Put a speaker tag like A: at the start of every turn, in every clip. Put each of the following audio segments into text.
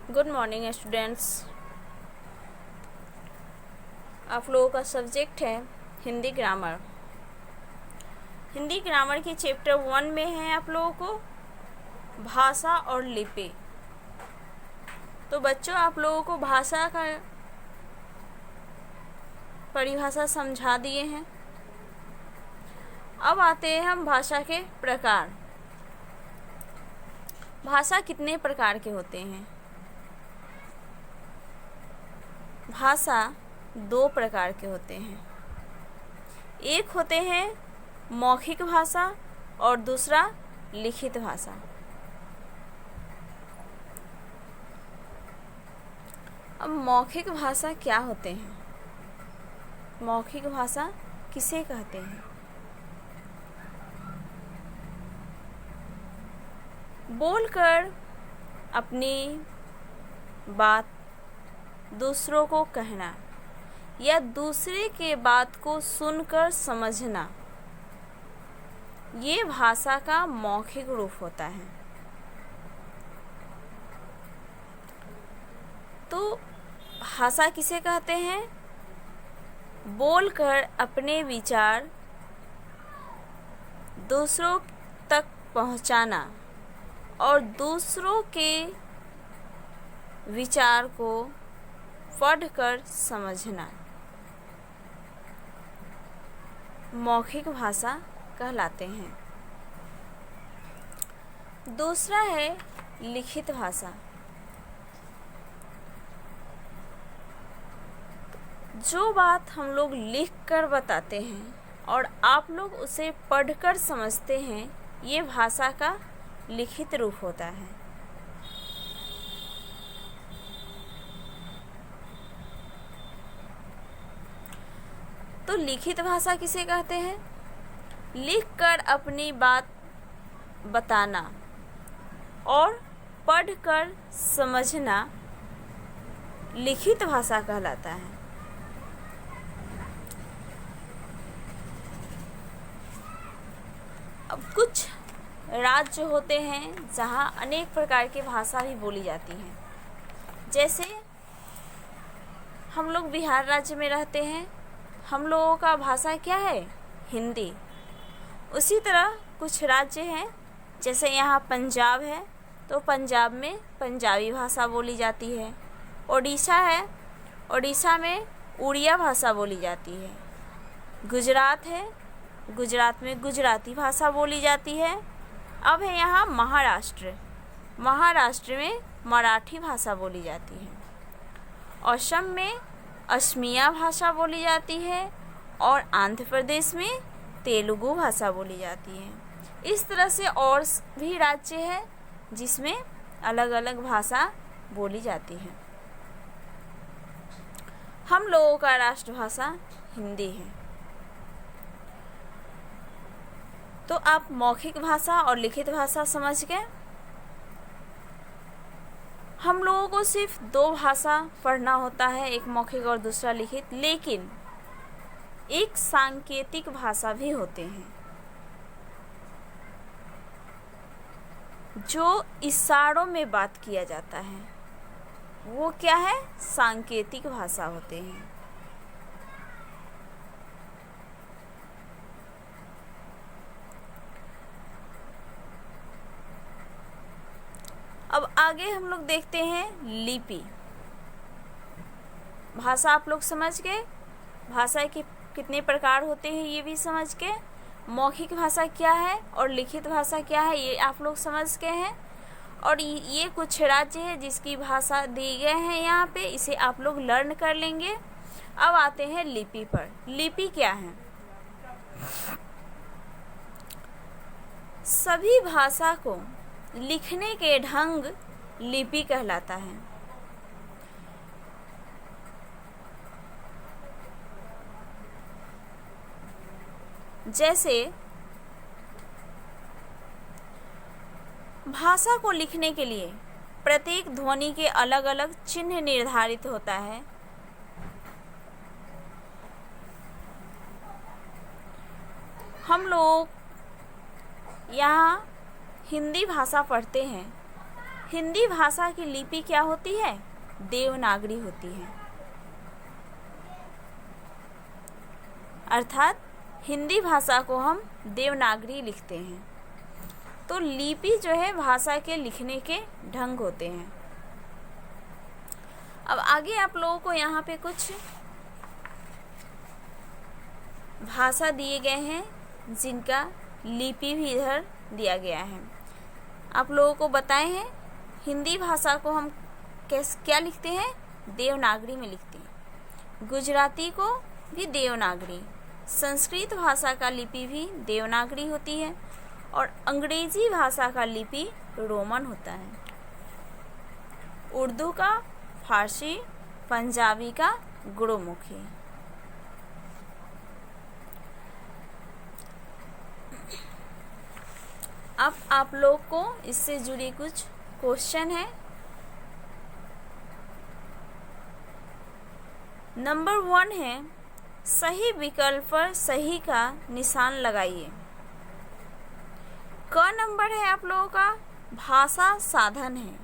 A: Good morning students. आप लोगों का सब्जेक्ट है हिंदी ग्रामर। हिंदी ग्रामर के चैप्टर 1 में है आप लोगों को भाषा और लिपि। तो बच्चों, आप लोगों को भाषा का परिभाषा समझा दिए हैं। अब आते हैं हम भाषा के प्रकार। भाषा कितने प्रकार के होते हैं? भाषा 2 प्रकार के होते हैं। एक होते हैं मौखिक भाषा और दूसरा लिखित भाषा। अब मौखिक भाषा क्या होते हैं? मौखिक भाषा किसे कहते हैं? बोलकर अपनी बात दूसरों को कहना या दूसरे के बात को सुनकर समझना, ये भाषा का मौखिक रूप होता है। तो भाषा किसे कहते हैं? बोलकर अपने विचार दूसरों तक पहुंचाना और दूसरों के विचार को पढ़कर समझना मौखिक भाषा कहलाते हैं। दूसरा है लिखित भाषा। जो बात हम लोग लिख कर बताते हैं और आप लोग उसे पढ़कर समझते हैं, ये भाषा का लिखित रूप होता है। तो लिखित भाषा किसे कहते हैं? लिखकर अपनी बात बताना और पढ़कर समझना लिखित भाषा कहलाता है। अब कुछ राज्य होते हैं जहाँ अनेक प्रकार की भाषा भी बोली जाती हैं। जैसे हम लोग बिहार राज्य में रहते हैं, हम लोगों का भाषा क्या है? हिंदी। उसी तरह कुछ राज्य हैं, जैसे यहाँ पंजाब है तो पंजाब में पंजाबी भाषा बोली जाती है। ओडिशा है, ओडिशा में उड़िया भाषा बोली जाती है। गुजरात है, गुजरात में गुजराती भाषा बोली जाती है। अब है यहाँ महाराष्ट्र, महाराष्ट्र में मराठी भाषा बोली जाती है। असम में असमिया भाषा बोली जाती है और आंध्र प्रदेश में तेलुगु भाषा बोली जाती है। इस तरह से और भी राज्य है जिसमें अलग अलग भाषा बोली जाती है। हम लोगों का राष्ट्रभाषा हिंदी है। तो आप मौखिक भाषा और लिखित भाषा समझ गए। हम लोगों को सिर्फ 2 भाषा पढ़ना होता है, एक मौखिक और दूसरा लिखित, लेकिन एक सांकेतिक भाषा भी होते हैं जो इशारों में बात किया जाता है। वो क्या है? सांकेतिक भाषा होते हैं। अब आगे हम लोग देखते हैं लिपि। भाषा आप लोग समझ गए, भाषा के कितने प्रकार होते हैं ये भी समझ के, मौखिक भाषा क्या है और लिखित भाषा क्या है ये आप लोग समझ गए हैं। और ये कुछ राज्य है जिसकी भाषा दी गए हैं यहाँ पे, इसे आप लोग लर्न कर लेंगे। अब आते हैं लिपि पर। लिपि क्या है? सभी भाषा को लिखने के ढंग लिपि कहलाता है। जैसे भाषा को लिखने के लिए प्रत्येक ध्वनि के अलग अलग चिन्ह निर्धारित होता है। हम लोग यहाँ हिंदी भाषा पढ़ते हैं। हिंदी भाषा की लिपि क्या होती है? देवनागरी होती है। अर्थात हिंदी भाषा को हम देवनागरी लिखते हैं। तो लिपि जो है भाषा के लिखने के ढंग होते हैं। अब आगे आप लोगों को यहाँ पे कुछ भाषा दिए गए हैं जिनका लिपि भी इधर दिया गया है। आप लोगों को बताए हैं हिंदी भाषा को हम क्या लिखते हैं? देवनागरी में लिखते हैं। गुजराती को भी देवनागरी, संस्कृत भाषा का लिपि भी देवनागरी होती है और अंग्रेजी भाषा का लिपि रोमन होता है। उर्दू का, फारसी, पंजाबी का गुरुमुखी। अब आप लोग को इससे जुड़ी कुछ क्वेश्चन है। नंबर 1 है, सही विकल्प पर सही का निशान लगाइए। क नंबर है आप लोगों का भाषा साधन है।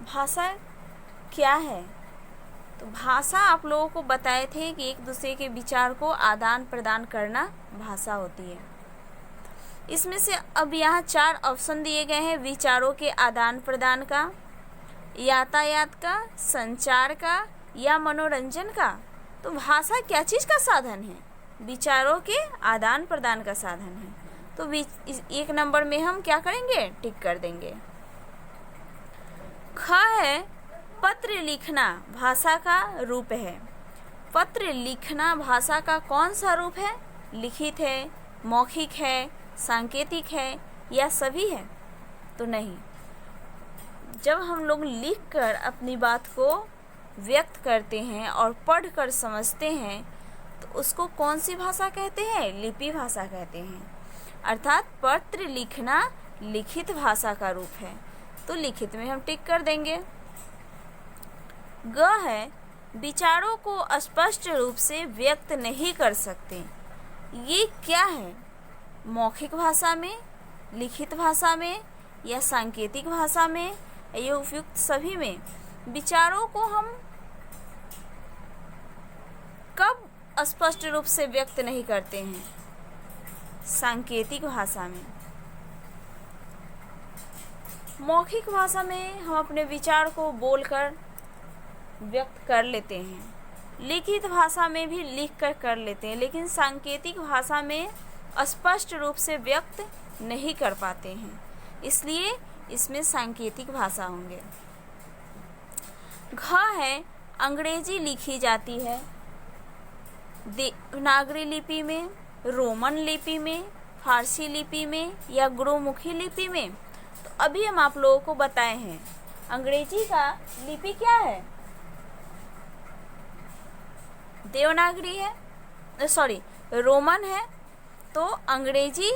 A: भाषा क्या है? तो भाषा आप लोगों को बताए थे कि एक दूसरे के विचार को आदान प्रदान करना भाषा होती है। इसमें से अब यहाँ 4 ऑप्शन दिए गए हैं, विचारों के आदान प्रदान का, यातायात का, संचार का या मनोरंजन का। तो भाषा क्या चीज़ का साधन है? विचारों के आदान प्रदान का साधन है। तो 1 नंबर में हम क्या करेंगे? टिक कर देंगे। ख है, पत्र लिखना भाषा का रूप है। पत्र लिखना भाषा का कौन सा रूप है? लिखित है, मौखिक है, सांकेतिक है या सभी है? तो नहीं। जब हम लोग लिखकर अपनी बात को व्यक्त करते हैं और पढ़कर समझते हैं तो उसको कौन सी भाषा कहते हैं? लिपि भाषा कहते हैं। अर्थात पत्र लिखना लिखित भाषा का रूप है। तो लिखित में हम टिक कर देंगे। ग है, विचारों को स्पष्ट रूप से व्यक्त नहीं कर सकते। ये क्या है? मौखिक भाषा में, लिखित भाषा में या सांकेतिक भाषा में या उपयुक्त सभी में विचारों को हम कब स्पष्ट रूप से व्यक्त नहीं करते हैं? सांकेतिक भाषा में। मौखिक भाषा में हम अपने विचार को बोलकर व्यक्त कर लेते हैं। लिखित भाषा में भी लिखकर कर लेते हैं, लेकिन सांकेतिक भाषा में स्पष्ट रूप से व्यक्त नहीं कर पाते हैं, इसलिए इसमें सांकेतिक भाषा होंगे। घ है, अंग्रेजी लिखी जाती है देवनागरी लिपि में, रोमन लिपि में, फारसी लिपि में या गुरुमुखी लिपि में। तो अभी हम आप लोगों को बताए हैं अंग्रेजी का लिपि क्या है? देवनागरी है, रोमन है। तो अंग्रेजी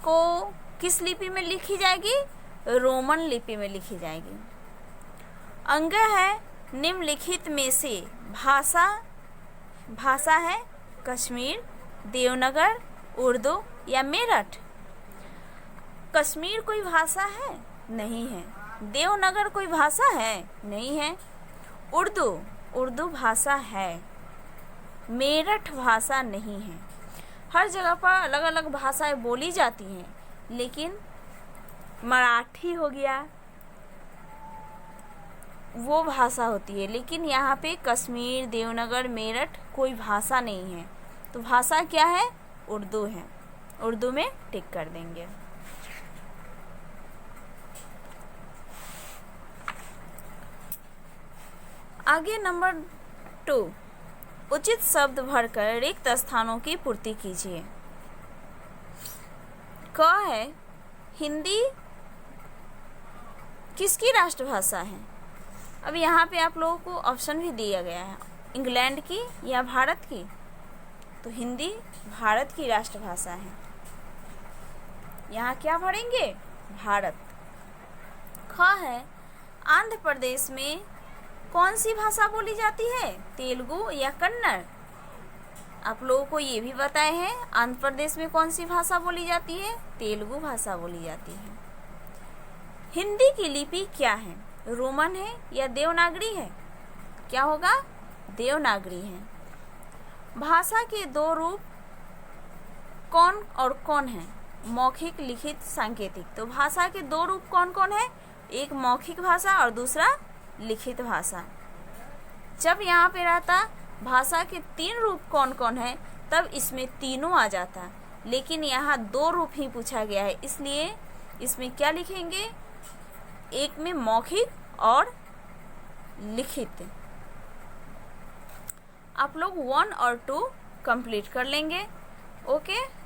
A: को किस लिपि में लिखी जाएगी? रोमन लिपि में लिखी जाएगी। अंग है, निम्नलिखित में से भाषा है कश्मीर, देवनागरी, उर्दू या मेरठ। कश्मीर कोई भाषा है? नहीं है। देवनागरी कोई भाषा है? नहीं है। उर्दू भाषा है। मेरठ भाषा नहीं है। हर जगह पर अलग अलग भाषाएं बोली जाती हैं, लेकिन मराठी हो गया वो भाषा होती है, लेकिन यहाँ पे कश्मीर, देवनागरी, मेरठ कोई भाषा नहीं है। तो भाषा क्या है? उर्दू है। उर्दू में टिक कर देंगे। आगे नंबर 2, उचित शब्द भरकर रिक्त स्थानों की पूर्ति कीजिए। क है, हिंदी किसकी राष्ट्रभाषा है? अब यहाँ पे आप लोगों को ऑप्शन भी दिया गया है, इंग्लैंड की या भारत की। तो हिंदी भारत की राष्ट्रभाषा है। यहाँ क्या भरेंगे? भारत। ख है, आंध्र प्रदेश में कौन सी भाषा बोली जाती है? तेलुगु या कन्नड़। आप लोगों को ये भी बताए हैं आंध्र प्रदेश में कौन सी भाषा बोली जाती है? तेलुगु भाषा बोली जाती है। हिंदी की लिपि क्या है? रोमन है या देवनागरी है? क्या होगा? देवनागरी है। भाषा के दो रूप कौन और कौन है? मौखिक, लिखित, सांकेतिक। तो भाषा के दो रूप कौन कौन है? एक मौखिक भाषा और दूसरा लिखित भाषा। जब यहाँ पे रहता भाषा के तीन रूप कौन कौन है, तब इसमें तीनों आ जाता, लेकिन यहाँ दो रूप ही पूछा गया है, इसलिए इसमें क्या लिखेंगे? एक में मौखिक और लिखित। आप लोग 1 और 2 कंप्लीट कर लेंगे। ओके।